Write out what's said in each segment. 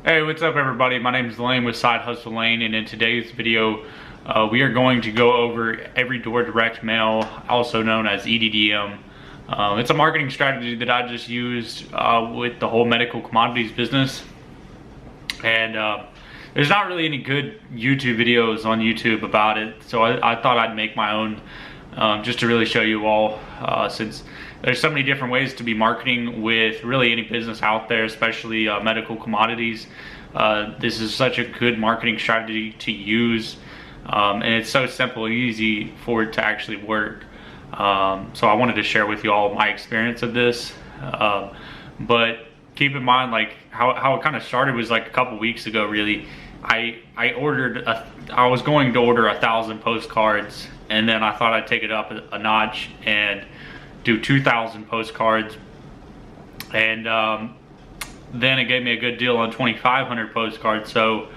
Hey, what's up everybody? My name is Lane with Side Hustle Lane, and in today's video we are going to go over every door direct mail, also known as EDDM. It's a marketing strategy that I just used with the whole medical commodities business, and there's not really any good YouTube videos on YouTube about it, so I thought I'd make my own just to really show you all, since there's so many different ways to be marketing with really any business out there, especially medical commodities. This is such a good marketing strategy to use, and it's so simple and easy for it to actually work. So I wanted to share with you all my experience of this, but keep in mind, like how it kind of started was like a couple weeks ago really. I was going to order 1,000 postcards, and then I thought I'd take it up a notch and do 2,000 postcards, and then it gave me a good deal on 2,500 postcards, so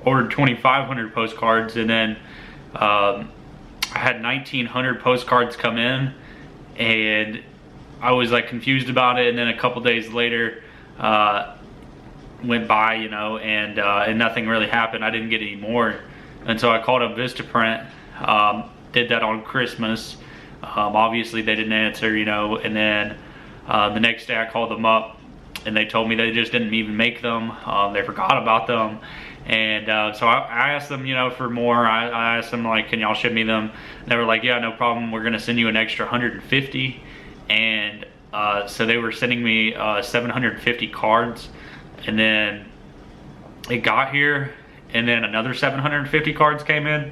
ordered 2,500 postcards, and then I had 1,900 postcards come in, and I was like confused about it. And then a couple days later went by, you know, and nothing really happened. I didn't get any more, and so I called up Vistaprint. Did that on Christmas. Obviously they didn't answer, you know, and then the next day I called them up and they told me they just didn't even make them. They forgot about them, and so I asked them, you know, for more. I asked them, like, can y'all ship me them? And they were like, yeah, no problem, we're gonna send you an extra 150. And so they were sending me 750 cards, and then it got here, and then another 750 cards came in.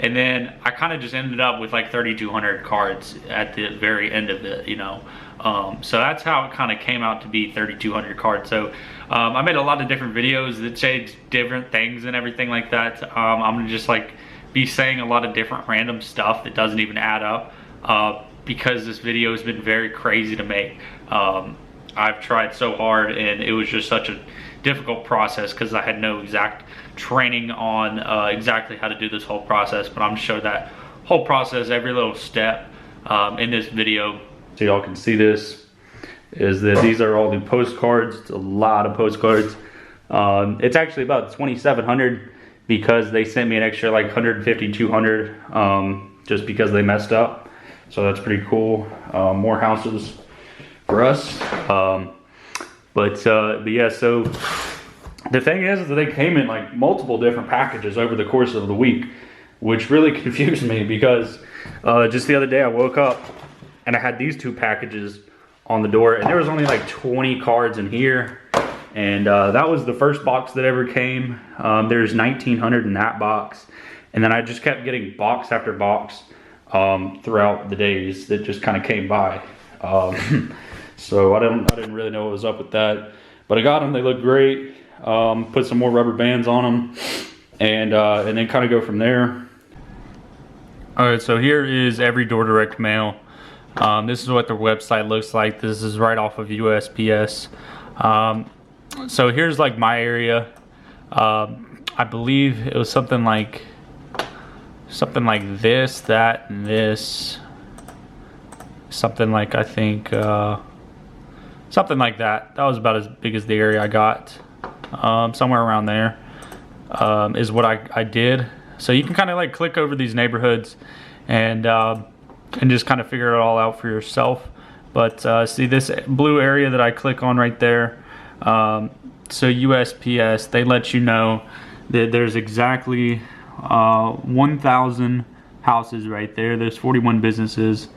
And then I kind of just ended up with like 3,200 cards at the very end of it, you know. So that's how it kind of came out to be 3,200 cards. So I made a lot of different videos that say different things and everything like that. I'm gonna just like be saying a lot of different random stuff that doesn't even add up, because this video has been very crazy to make. I've tried so hard, and it was just such a difficult process because I had no exact training on exactly how to do this whole process. But I'm gonna show that whole process, every little step, in this video, so y'all can see this. Is that these are all the postcards. It's a lot of postcards. It's actually about 2,700 because they sent me an extra like 150, 200 just because they messed up. So that's pretty cool. More houses for us. But yeah, so the thing is that they came in like multiple different packages over the course of the week, which really confused me because just the other day I woke up and I had these two packages on the door, and there was only like 20 cards in here, and that was the first box that ever came. There's 1,900 in that box, and then I just kept getting box after box throughout the days that just kind of came by. So I didn't really know what was up with that, but I got them. They look great. Put some more rubber bands on them, and then kind of go from there. All right, so here is every door direct mail. This is what their website looks like. This is right off of USPS. So here's like my area. I believe it was something like this, that, and this. Something like, I think, something like that. That was about as big as the area I got. Somewhere around there is what I did. So you can kind of like click over these neighborhoods and just kind of figure it all out for yourself. But see this blue area that I click on right there, so USPS, they let you know that there's exactly 1,000 houses right there. There's 41 businesses.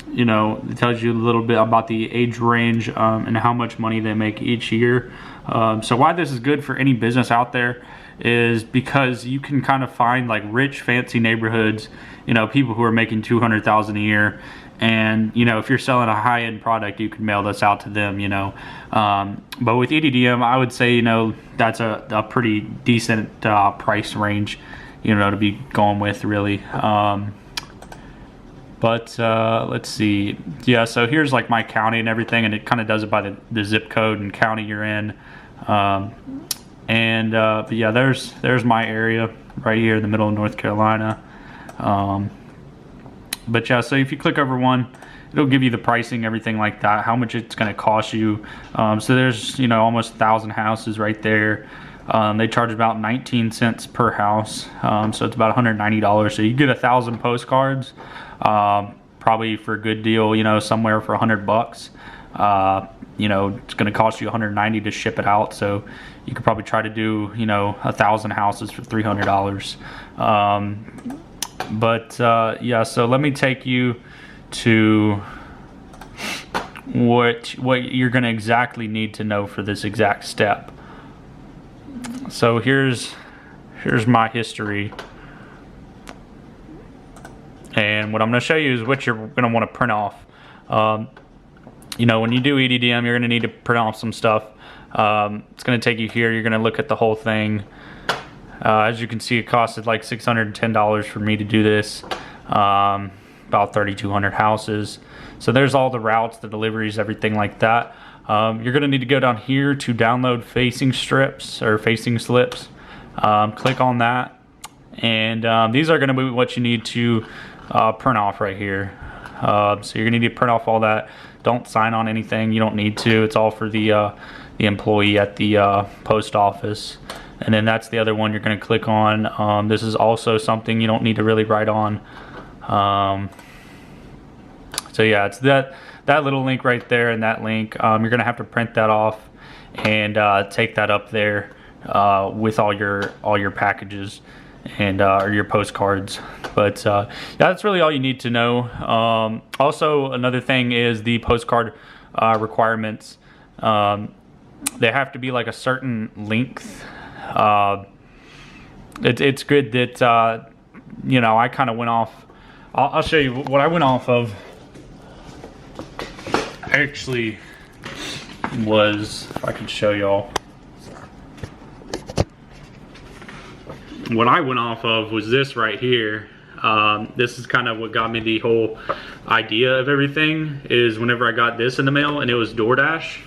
You know, it tells you a little bit about the age range and how much money they make each year. So why this is good for any business out there is because you can kind of find like rich, fancy neighborhoods, you know, people who are making 200,000 a year, and you know, if you're selling a high-end product, you can mail this out to them, you know. But with EDDM, I would say, you know, that's a pretty decent price range, you know, to be going with, really. But let's see. Yeah, so here's like my county and everything, and it kind of does it by the zip code and county you're in. But yeah, there's my area right here in the middle of North Carolina. But yeah, so if you click over one, it'll give you the pricing, everything like that, how much it's going to cost you. So there's, you know, almost 1,000 houses right there. They charge about 19 cents per house, so it's about $190. So you get 1,000 postcards, probably for a good deal, you know, somewhere for $100. You know, it's going to cost you $190 to ship it out, so you could probably try to do, you know, 1,000 houses for $300. Yeah, so let me take you to what you're going to exactly need to know for this exact step. So here's my history, and what I'm going to show you is what you're going to want to print off. You know, when you do EDDM, you're going to need to print off some stuff. It's going to take you here. You're going to look at the whole thing. As you can see, it costed like $610 for me to do this. About 3,200 houses. So there's all the routes, the deliveries, everything like that. You're going to need to go down here to download facing strips or facing slips. Click on that, and these are going to be what you need to print off right here. So you're going to need to print off all that. Don't sign on anything. You don't need to. It's all for the employee at the post office. And then that's the other one you're going to click on. This is also something you don't need to really write on. So yeah, it's that little link right there, and that link, you're going to have to print that off and take that up there with all your packages and or your postcards. But yeah, that's really all you need to know. Also, another thing is the postcard requirements. They have to be like a certain length. It's good that you know, I kind of went off. I'll show you what I went off of. Actually was, if I could show y'all, what I went off of was this right here. This is kind of what got me the whole idea of everything, is whenever I got this in the mail, and it was DoorDash,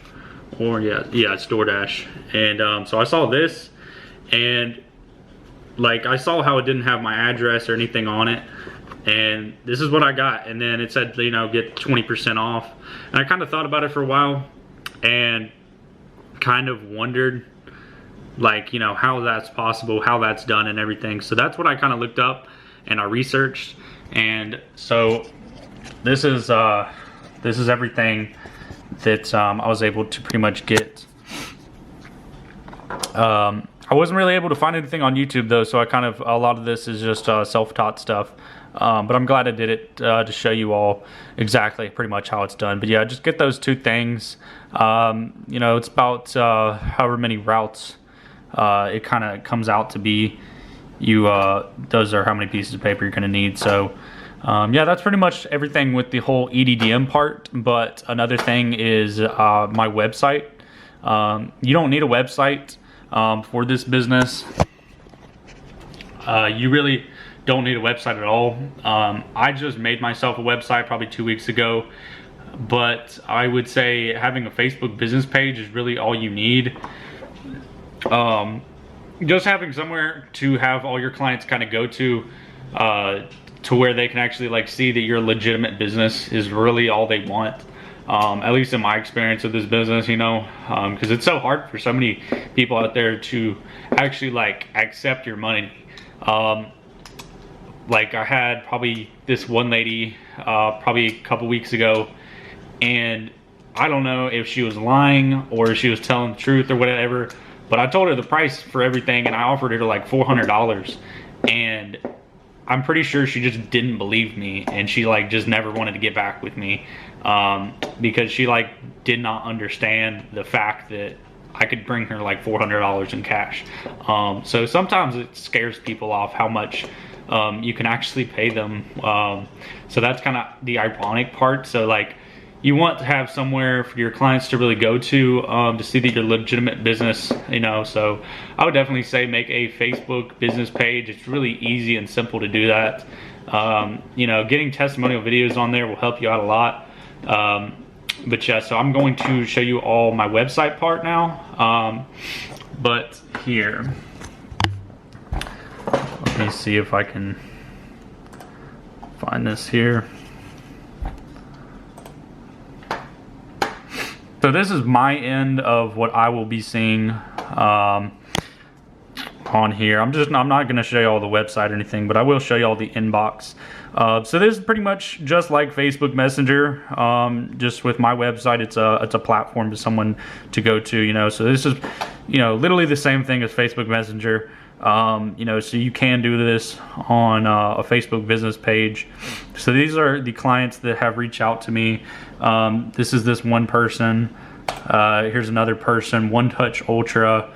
or yeah it's DoorDash. And so I saw this, and like I saw how it didn't have my address or anything on it, and this is what I got. And then it said, you know, get 20% off. And I kind of thought about it for a while and kind of wondered, like, you know, how that's possible, how that's done and everything. So that's what I kind of looked up and I researched. And so this is everything that I was able to pretty much get. I wasn't really able to find anything on YouTube though, so I kind of, a lot of this is just self-taught stuff. But I'm glad I did it to show you all exactly pretty much how it's done. But yeah, just get those two things. You know, it's about however many routes it kind of comes out to be. Those are how many pieces of paper you're going to need. So yeah, that's pretty much everything with the whole EDDM part. But another thing is my website. You don't need a website for this business. You really don't need a website at all. I just made myself a website probably 2 weeks ago, but I would say having a Facebook business page is really all you need. Just having somewhere to have all your clients kind of go to where they can actually like see that you're a legitimate business is really all they want. At least in my experience with this business, you know, because it's so hard for so many people out there to actually like accept your money. Like I had probably this one lady probably a couple weeks ago, and I don't know if she was lying or if she was telling the truth or whatever, but I told her the price for everything and I offered her like $400, and I'm pretty sure she just didn't believe me, and she like just never wanted to get back with me because she like did not understand the fact that I could bring her like $400 in cash. So sometimes it scares people off how much you can actually pay them. So that's kind of the ironic part. So like you want to have somewhere for your clients to really go to see that you're a legitimate business, you know. So I would definitely say make a Facebook business page. It's really easy and simple to do that. You know, getting testimonial videos on there will help you out a lot. But yeah, so I'm going to show you all my website part now. But here, let me see if I can find this here. So this is my end of what I will be seeing on here. I'm not going to show you all the website or anything, but I will show you all the inbox. So this is pretty much just like Facebook Messenger. Just with my website, it's a platform for someone to go to, you know. So this is, you know, literally the same thing as Facebook Messenger. You know, so you can do this on a Facebook business page. So these are the clients that have reached out to me. This is this one person. Here's another person, One Touch Ultra.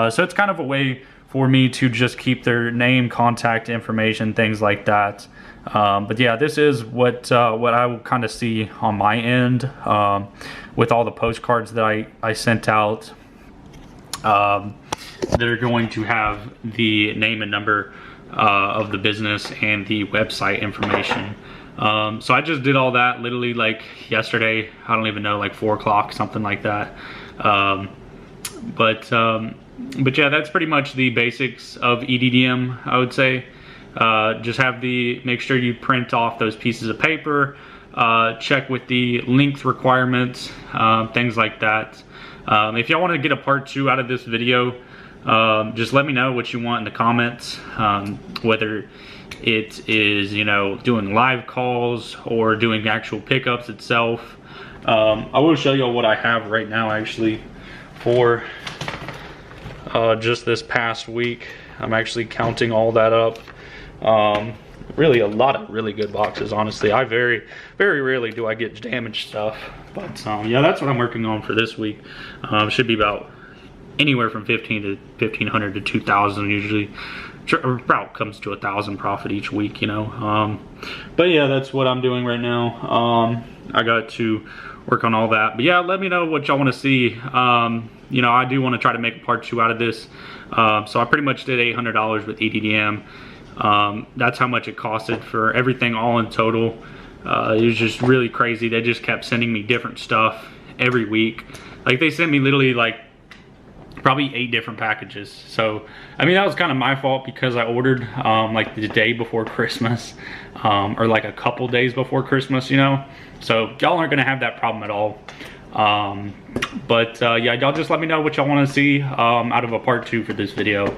So it's kind of a way for me to just keep their name, contact information, things like that. But yeah, this is what I will kind of see on my end with all the postcards that I sent out. That are going to have the name and number of the business and the website information. So I just did all that literally like yesterday. I don't even know, like 4 o'clock, something like that. But yeah, that's pretty much the basics of EDDM, I would say. Just make sure you print off those pieces of paper, check with the length requirements, things like that. If y'all want to get a part 2 out of this video, just let me know what you want in the comments, whether it is, you know, doing live calls or doing actual pickups itself. I will show y'all what I have right now actually for just this past week. I'm actually counting all that up. Really a lot of really good boxes, honestly. I very rarely do I get damaged stuff, but yeah, that's what I'm working on for this week. Should be about anywhere from 1,500 to 2,000 usually. About comes to 1,000 profit each week, you know. But yeah, that's what I'm doing right now. I got to work on all that. But yeah, let me know what y'all want to see. You know, I do want to try to make a part 2 out of this. So I pretty much did $800 with EDDM. That's how much it costed for everything all in total. It was just really crazy. They just kept sending me different stuff every week. Like they sent me literally like probably 8 different packages. So I mean, that was kind of my fault because I ordered like the day before Christmas, or like a couple days before Christmas, you know. So y'all aren't gonna have that problem at all. But yeah, y'all just let me know what y'all want to see out of a part 2 for this video.